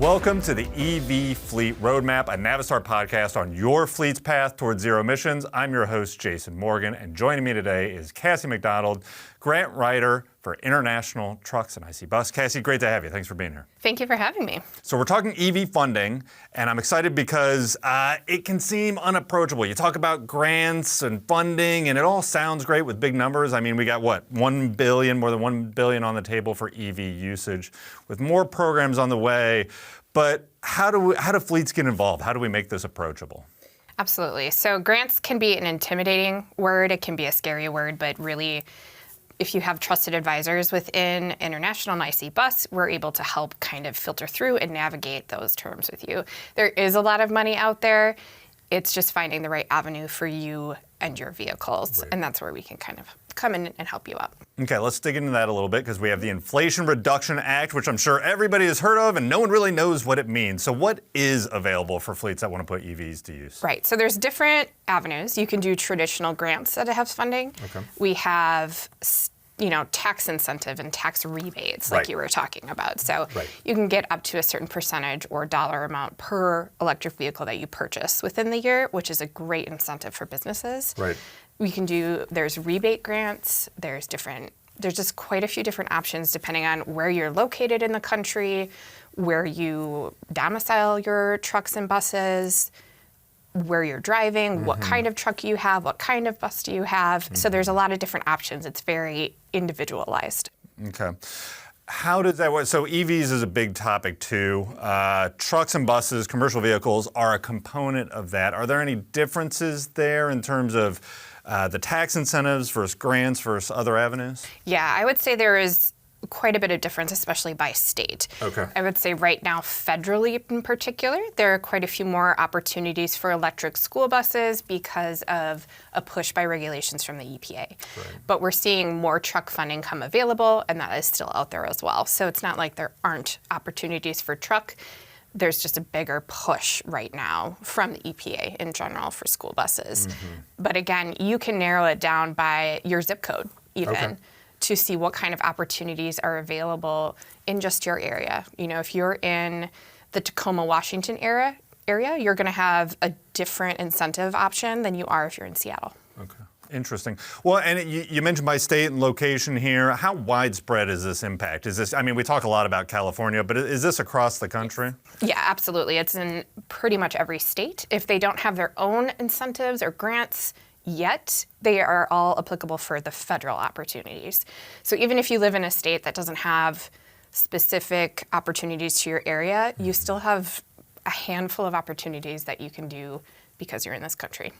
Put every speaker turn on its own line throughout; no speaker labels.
Welcome to the EV Fleet Roadmap, a Navistar podcast on your fleet's path towards zero emissions. I'm your host, Jason Morgan, and joining me today is Cassie McDonald, grant writer for International Trucks and IC Bus. Cassie, great to have you. Thanks for being here.
Thank you for having me.
So we're talking EV funding, and I'm excited because it can seem unapproachable. You talk about grants and funding, and it all sounds great with big numbers. I mean, we got what, more than $1 billion on the table for EV usage, with more programs on the way. But how do fleets get involved? How do we make this approachable?
Absolutely. So grants can be an intimidating word. It can be a scary word, but really, if you have trusted advisors within International and IC Bus, we're able to help kind of filter through and navigate those terms with you. There is a lot of money out there. It's just finding the right avenue for you and your vehicles. Right. And that's where we can kind of come in and help you out.
Okay, let's dig into that a little bit because we have the Inflation Reduction Act, which I'm sure everybody has heard of and no one really knows what it means. So what is available for fleets that want to put EVs to use?
Right, so there's different avenues. You can do traditional grants that have funding. Okay. We have tax incentive and tax rebates like you were talking about. So you can get up to a certain percentage or dollar amount per electric vehicle that you purchase within the year, which is a great incentive for businesses. Right. There's rebate grants, there's just quite a few different options depending on where you're located in the country, where you domicile your trucks and buses, where you're driving, what kind of truck you have, what kind of bus do you have. So there's a lot of different options. It's very individualized.
Okay. How does that work? So EVs is a big topic too. Trucks and buses, commercial vehicles are a component of that. Are there any differences there in terms of the tax incentives versus grants versus other avenues?
Yeah, I would say there is quite a bit of difference, especially by state. Okay. I would say right now, federally in particular, there are quite a few more opportunities for electric school buses because of a push by regulations from the EPA. Right. But we're seeing more truck funding come available, and that is still out there as well. So it's not like there aren't opportunities for truck. There's just a bigger push right now from the EPA in general for school buses. But again, you can narrow it down by your zip code even to see what kind of opportunities are available in just your area. You know, if you're in the Tacoma, Washington area, you're going to have a different incentive option than you are if you're in Seattle. Okay.
Interesting. Well, and you mentioned by state and location here. How widespread is this impact? We talk a lot about California, but is this across the country?
Yeah, absolutely. It's in pretty much every state. If they don't have their own incentives or grants yet, they are all applicable for the federal opportunities. So even if you live in a state that doesn't have specific opportunities to your area, you still have a handful of opportunities that you can do because you're in this country.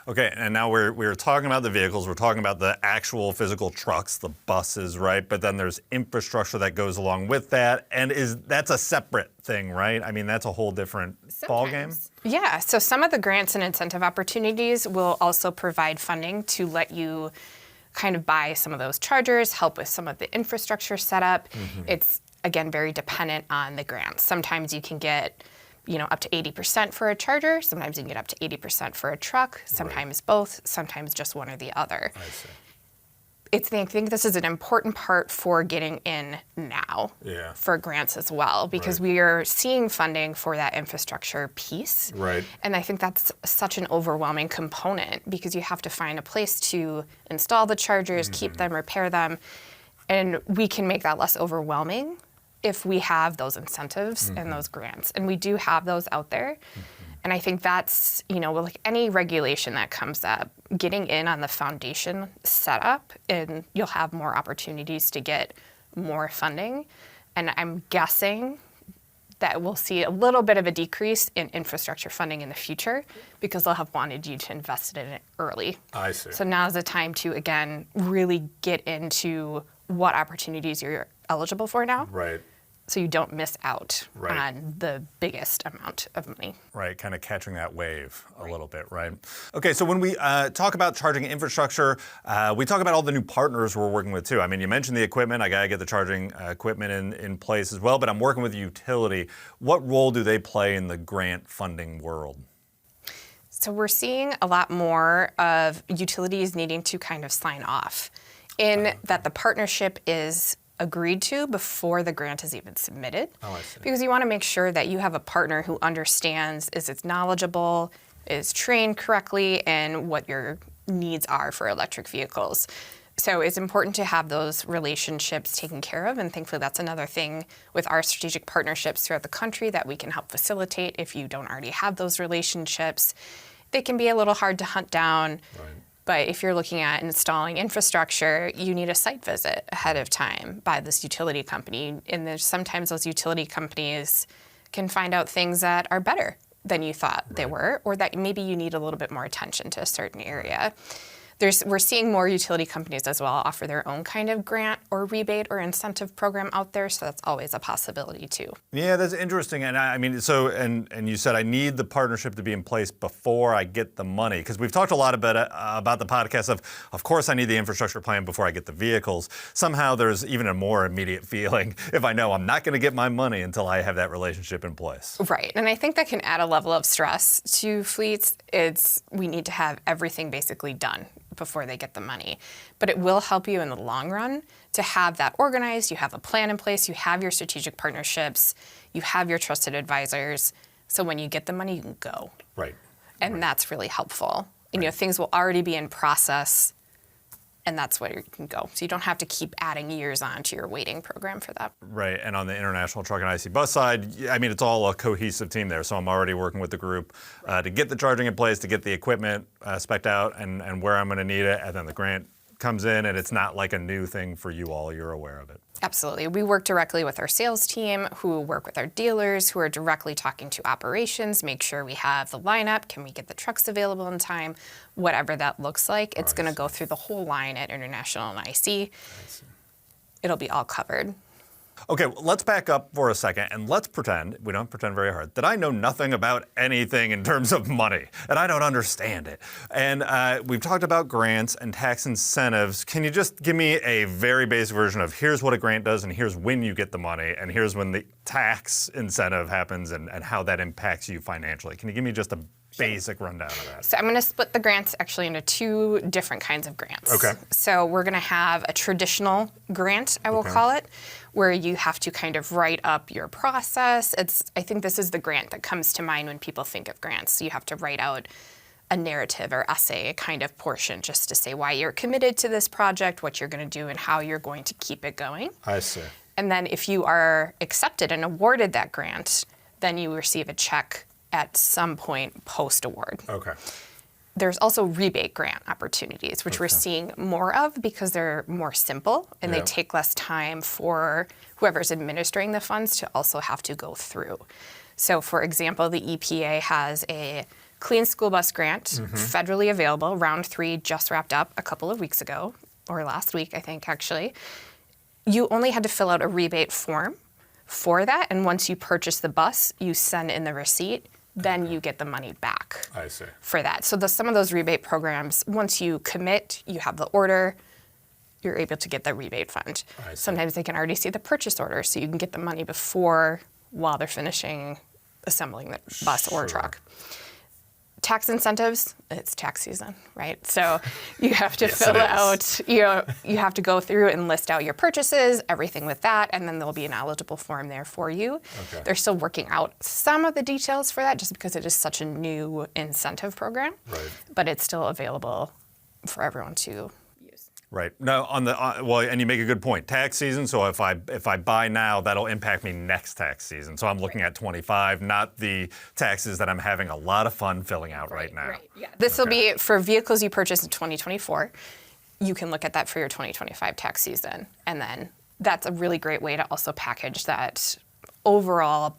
Okay, and now we're talking about the vehicles, we're talking about the actual physical trucks, the buses, right? But then there's infrastructure that goes along with that, and that's a separate thing, right? I mean, that's a whole different ballgame. Yeah, so some of the grants and incentive opportunities will also provide funding to let you kind of buy some of those chargers, help with some of the infrastructure setup. It's, again, very dependent on the grants. Sometimes you can get up to 80% for a charger. Sometimes you can get up to 80% for a truck. Sometimes both. Sometimes just one or the other. I see. I think this is an important part for getting in now for grants as well, because we are seeing funding for that infrastructure piece. Right. And I think that's such an overwhelming component because you have to find a place to install the chargers, keep them, repair them, and we can make that less overwhelming if we have those incentives and those grants. And we do have those out there. And I think that's, like any regulation that comes up, getting in on the foundation setup, and you'll have more opportunities to get more funding. And I'm guessing that we'll see a little bit of a decrease in infrastructure funding in the future because they'll have wanted you to invest in it early. I see. So now's the time to, again, really get into what opportunities you're eligible for now. Right. So you don't miss out on the biggest amount of money.
Right, kind of catching that wave a little bit, right? Okay, so when we talk about charging infrastructure, we talk about all the new partners we're working with too. I mean, you mentioned the equipment. I got to get the charging equipment in place as well, but I'm working with a utility. What role do they play in the grant funding world?
So we're seeing a lot more of utilities needing to kind of sign off in that the partnership is agreed to before the grant is even submitted.
Oh, I see.
Because you want to make sure that you have a partner who understands, is knowledgeable, is trained correctly, and what your needs are for electric vehicles. So it's important to have those relationships taken care of, and thankfully that's another thing with our strategic partnerships throughout the country that we can help facilitate if you don't already have those relationships. They can be a little hard to hunt down.
Right.
But if you're looking at installing infrastructure, you need a site visit ahead of time by this utility company. And there's sometimes those utility companies can find out things that are better than you thought they were, or that maybe you need a little bit more attention to a certain area. We're seeing more utility companies as well offer their own kind of grant or rebate or incentive program out there, so that's always a possibility too.
Yeah, that's interesting. And I mean, so, and you said I need the partnership to be in place before I get the money, because we've talked a lot about the podcast of course I need the infrastructure plan before I get the vehicles. Somehow there's even a more immediate feeling if I know I'm not going to get my money until I have that relationship in place.
Right, and I think that can add a level of stress to fleets. We need to have everything basically done before they get the money. But it will help you in the long run to have that organized, you have a plan in place, you have your strategic partnerships, you have your trusted advisors, so when you get the money, you can go.
Right.
And that's really helpful. And things will already be in process, and that's where you can go. So you don't have to keep adding years on to your waiting program for that.
Right, and on the international truck and IC bus side, I mean, it's all a cohesive team there. So I'm already working with the group to get the charging in place, to get the equipment spec'd out and where I'm going to need it. And then the grant comes in, and it's not like a new thing for you all. You're aware of it.
Absolutely. We work directly with our sales team, who work with our dealers, who are directly talking to operations, make sure we have the lineup, can we get the trucks available in time, whatever that looks like. It's going to go through the whole line at International and IC. It'll be all covered.
Okay, well, let's back up for a second and let's pretend, we don't pretend very hard, that I know nothing about anything in terms of money, and I don't understand it. And we've talked about grants and tax incentives. Can you just give me a very basic version of here's what a grant does, and here's when you get the money, and here's when the tax incentive happens, and how that impacts you financially? Can you give me just a basic rundown of that?
So I'm going to split the grants actually into two different kinds of grants.
Okay.
So we're going to have a traditional grant, I will call it, where you have to kind of write up your process. I think this is the grant that comes to mind when people think of grants. So you have to write out a narrative or essay, a kind of portion, just to say why you're committed to this project, what you're going to do, and how you're going to keep it going.
I see.
And then if you are accepted and awarded that grant, then you receive a check at some point post-award.
Okay.
There's also rebate grant opportunities, which we're seeing more of because they're more simple and they take less time for whoever's administering the funds to also have to go through. So, for example, the EPA has a Clean School Bus Grant, federally available. Round 3 just wrapped up a couple of weeks ago, or last week, I think, actually. You only had to fill out a rebate form for that, and once you purchase the bus, you send in the receipt, then you get the money back.
I see.
For that. So some of those rebate programs, once you commit, you have the order, you're able to get the rebate fund. Sometimes they can already see the purchase order, so you can get the money while they're finishing assembling the bus or truck. Tax incentives, it's tax season, right? So you have to fill out, you have to go through and list out your purchases, everything with that, and then there'll be an eligible form there for you.
Okay.
They're still working out some of the details for that just because it is such a new incentive program.
Right.
But it's still available for everyone to use.
Right. No, well, and you make a good point. Tax season, so if I buy now, that'll impact me next tax season. So I'm looking at 25, not the taxes that I'm having a lot of fun filling out right now.
Right. Yeah. This will be for vehicles you purchase in 2024. You can look at that for your 2025 tax season. And then that's a really great way to also package that overall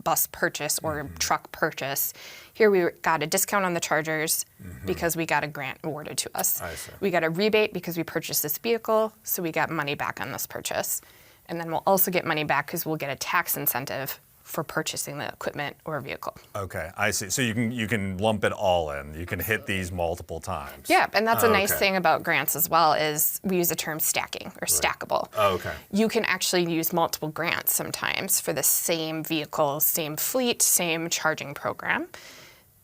bus purchase or truck purchase. Here we got a discount on the chargers because we got a grant awarded to us.
I see.
We got a rebate because we purchased this vehicle, so we got money back on this purchase. And then we'll also get money back because we'll get a tax incentive for purchasing the equipment or vehicle.
Okay, I see. So you can lump it all in. You can hit these multiple times.
Yeah, and that's a nice thing about grants as well is we use the term stacking or stackable.
Oh, okay.
You can actually use multiple grants sometimes for the same vehicle, same fleet, same charging program.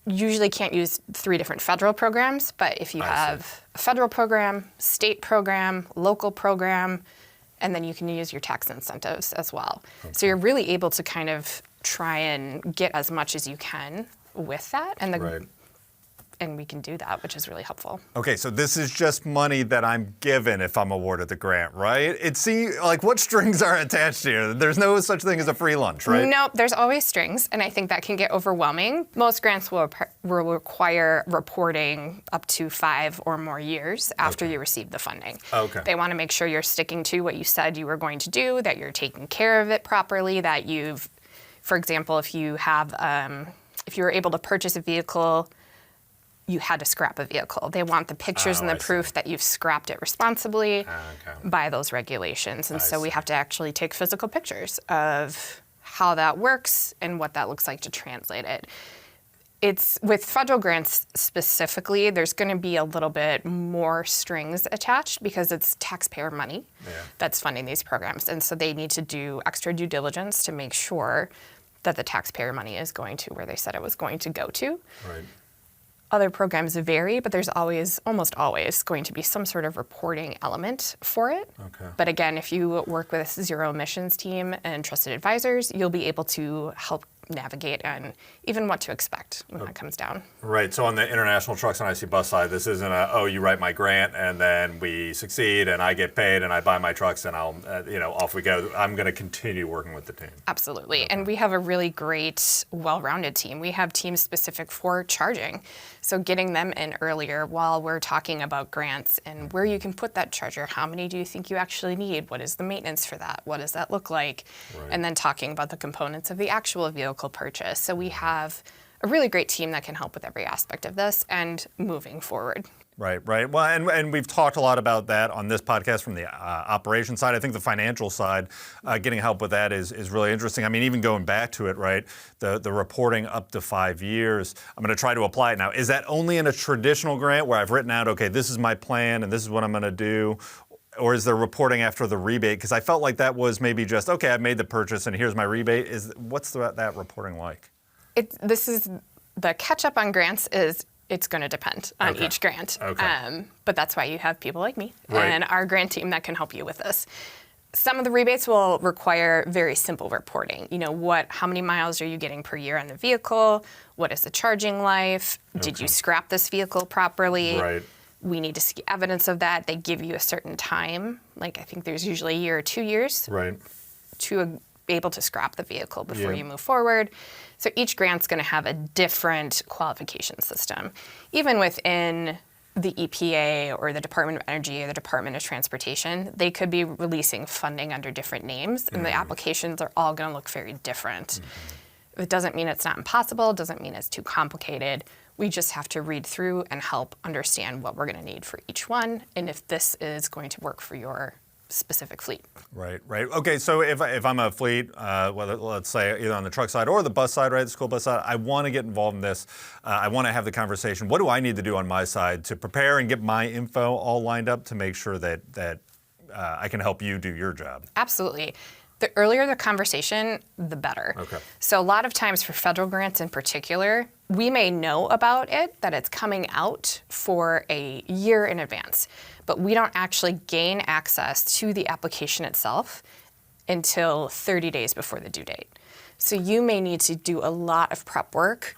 Usually can't use 3 different federal programs, but if you have a federal program, state program, local program, and then you can use your tax incentives as well. So you're really able to kind of try and get as much as you can with that, and we can do that, which is really helpful.
Okay, so this is just money that I'm given if I'm awarded the grant, right? It seems like what strings are attached here? There's no such thing as a free lunch, right?
No, there's always strings, and I think that can get overwhelming. Most grants will require reporting up to 5 or more years after you receive the funding.
Okay.
They want to make sure you're sticking to what you said you were going to do, that you're taking care of it properly, that you've, for example, if you were able to purchase a vehicle, you had to scrap a vehicle. They want the pictures and the proof that you've scrapped it responsibly by those regulations. And so we have to actually take physical pictures of how that works and what that looks like to translate it. It's with federal grants specifically, there's going to be a little bit more strings attached because it's taxpayer money that's funding these programs. And so they need to do extra due diligence to make sure that the taxpayer money is going to where they said it was going to go to.
Right.
Other programs vary, but there's almost always going to be some sort of reporting element for it.
Okay.
But again, if you work with a zero emissions team and trusted advisors, you'll be able to help navigate and even what to expect when that comes down.
Right. So on the international trucks and IC bus side, this isn't you write my grant and then we succeed and I get paid and I buy my trucks and I'll, off we go. I'm going to continue working with the team.
Absolutely. And we have a really great, well-rounded team. We have teams specific for charging. So getting them in earlier while we're talking about grants and where you can put that charger. How many do you think you actually need? What is the maintenance for that? What does that look like? Right. And then talking about the components of the actual vehicle purchase. So we have a really great team that can help with every aspect of this and moving forward.
Right. Well, and we've talked a lot about that on this podcast from the operations side. I think the financial side, getting help with that is really interesting. I mean, even going back to it, right, the reporting up to 5 years, I'm going to try to apply it now. Is that only in a traditional grant where I've written out, okay, this is my plan and this is what I'm going to do? Or is there reporting after the rebate? Because I felt like that was maybe just, okay, I've made the purchase and here's my rebate. What's that reporting like?
The catch up on grants is it's going to depend on each grant.
Okay.
But that's why you have people like me
Right.
and our grant team that can help you with this. Some of the rebates will require very simple reporting. How many miles are you getting per year on the vehicle? What is the charging life? Did you scrap this vehicle properly?
Right.
We need to see evidence of that. They give you a certain time. I think there's usually a year or 2 years to be able to scrap the vehicle before you move forward. So each grant's going to have a different qualification system. Even within the EPA or the Department of Energy or the Department of Transportation, they could be releasing funding under different names, and the applications are all going to look very different. It doesn't mean it's not impossible, it doesn't mean it's too complicated. We just have to read through and help understand what we're going to need for each one and if this is going to work for your specific fleet. Right.
Okay, so if I'm a fleet, whether let's say either on the truck side or the bus side, right, the school bus side, I want to get involved in this. I want to have the conversation. What do I need to do on my side to prepare and get my info all lined up to make sure that I can help you do your job?
Absolutely. The earlier the conversation, the better.
Okay.
So a lot of times for federal grants in particular, we may know about it, that it's coming out for a year in advance, but we don't actually gain access to the application itself until 30 days before the due date. So you may need to do a lot of prep work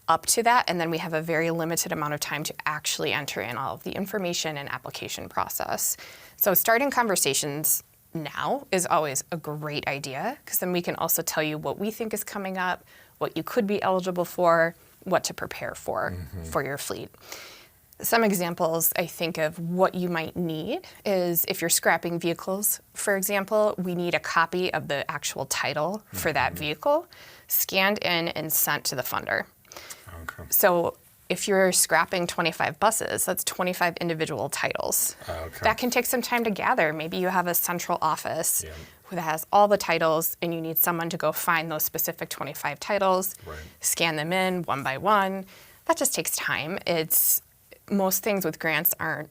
up to that, and then we have a very limited amount of time to actually enter in all of the information and application process. So starting conversations now is always a great idea, because then we can also tell you what we think is coming up, what you could be eligible for, what to prepare for your fleet. Some examples I think of what you might need is if you're scrapping vehicles, for example, we need a copy of the actual title for that vehicle scanned in and sent to the funder.
Okay.
So if you're scrapping 25 buses, that's 25 individual titles.
Okay.
That can take some time to gather. Maybe you have a central office that has all the titles and you need someone to go find those specific 25 titles, scan them in one by one. That just takes time. Most things with grants aren't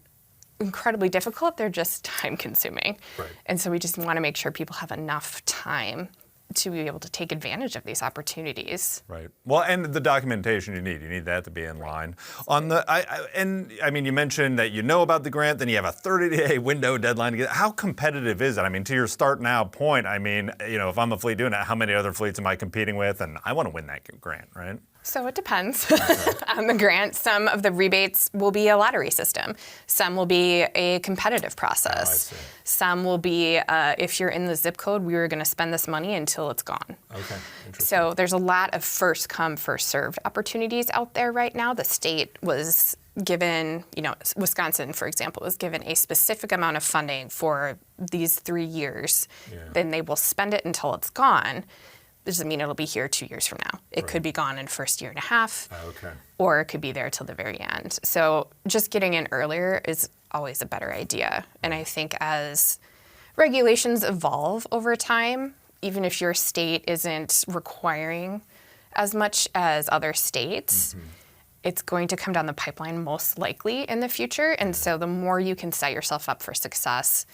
incredibly difficult, they're just time consuming. And so we just want to make sure people have enough time to be able to take advantage of these opportunities.
Right. Well, and the documentation you need that to be in line. On the, I mean, you mentioned that you know about the grant, then you have a 30-day window deadline to get. How competitive is it? I mean, to your start now point, I mean, if I'm a fleet doing it, how many other fleets am I competing with? And I want to win that grant, right?
So it depends on the grant. Some of the rebates will be a lottery system. Some will be a competitive process. Some will be, if you're in the zip code, we were going to spend this money until it's gone.
Okay, interesting.
So there's a lot of first come, first served opportunities out there right now. The state was given, Wisconsin, for example, was given a specific amount of funding for these 3 years. Then they will spend it until it's gone. Doesn't mean it'll be here 2 years from now. It could be gone in first year and a half, or it could be there till the very end. So just getting in earlier is always a better idea. And I think as regulations evolve over time, even if your state isn't requiring as much as other states, it's going to come down the pipeline most likely in the future. And so the more you can set yourself up for success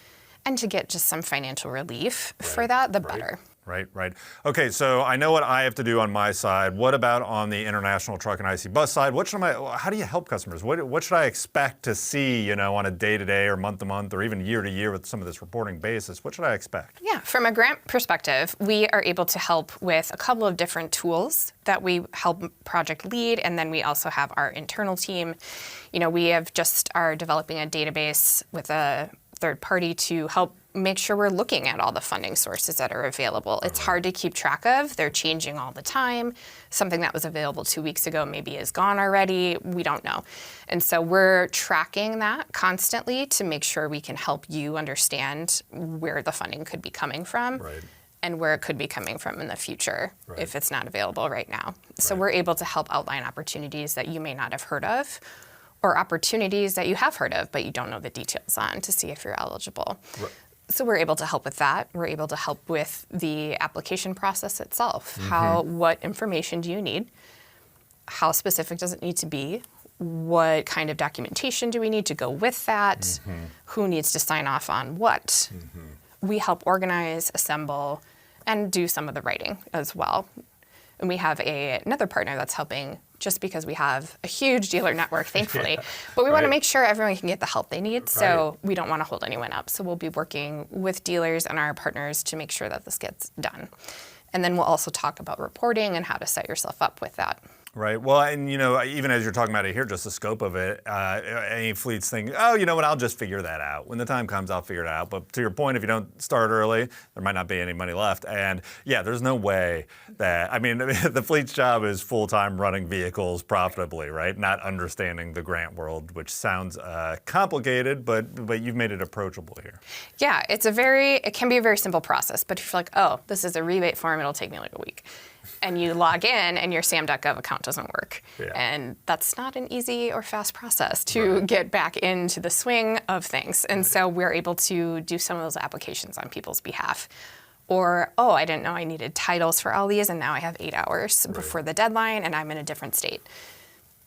and to get just some financial relief for that, the better.
Right. Okay, so I know what I have to do on my side. What about on the international truck and IC bus side? How do you help customers? What should I expect to see, on a day-to-day or month-to-month or even year-to-year with some of this reporting basis? What should I expect?
Yeah, from a grant perspective, we are able to help with a couple of different tools that we help project lead, and then we also have our internal team. We have are developing a database with a third party to help make sure we're looking at all the funding sources that are available. It's hard to keep track of. They're changing all the time. Something that was available 2 weeks ago maybe is gone already. We don't know. And so we're tracking that constantly to make sure we can help you understand where the funding could be coming from and where it could be coming from in the future if it's not available right now. So we're able to help outline opportunities that you may not have heard of, or opportunities that you have heard of but you don't know the details on, to see if you're eligible. So we're able to help with that. We're able to help with the application process itself. What information do you need? How specific does it need to be? What kind of documentation do we need to go with that? Who needs to sign off on what? We help organize, assemble, and do some of the writing as well. And we have another partner that's helping, just because we have a huge dealer network, thankfully. But we want to make sure everyone can get the help they need, so we don't want to hold anyone up. So we'll be working with dealers and our partners to make sure that this gets done. And then we'll also talk about reporting and how to set yourself up with that.
Right. Well, and even as you're talking about it here, just the scope of it, any fleets think, oh, you know what, I'll just figure that out. When the time comes, I'll figure it out. But to your point, if you don't start early, there might not be any money left. And yeah, there's no way that, the fleet's job is full-time running vehicles profitably, right? Not understanding the grant world, which sounds complicated, but you've made it approachable here.
Yeah, it can be a very simple process. But if you're like, oh, this is a rebate form, it'll take me like a week. And you log in and your sam.gov account doesn't work. And that's not an easy or fast process to get back into the swing of things. And so we're able to do some of those applications on people's behalf. Or, oh, I didn't know I needed titles for all these, and now I have 8 hours before the deadline, and I'm in a different state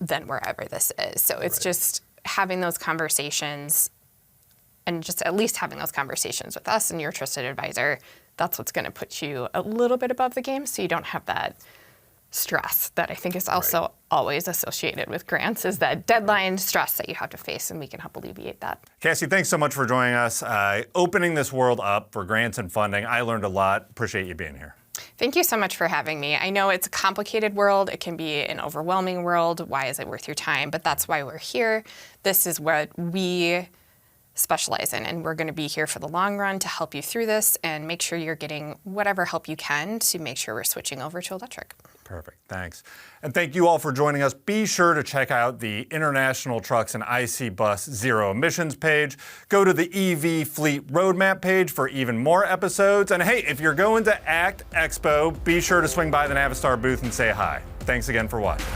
than wherever this is. So it's just having those conversations, and just at least having those conversations with us and your trusted advisor. That's what's going to put you a little bit above the game, so you don't have that stress that I think is also always associated with grants, is that deadline stress that you have to face, and we can help alleviate that.
Cassie, thanks so much for joining us, opening this world up for grants and funding. I learned a lot. Appreciate you being here.
Thank you so much for having me. I know it's a complicated world. It can be an overwhelming world. Why is it worth your time? But that's why we're here. This is what we specialize in, and we're going to be here for the long run to help you through this and make sure you're getting whatever help you can to make sure we're switching over to electric.
Perfect, thanks. And thank you all for joining us. Be sure to check out the International Trucks and IC Bus Zero Emissions page. Go to the EV Fleet Roadmap page for even more episodes. And hey, if you're going to ACT Expo, be sure to swing by the Navistar booth and say hi. Thanks again for watching.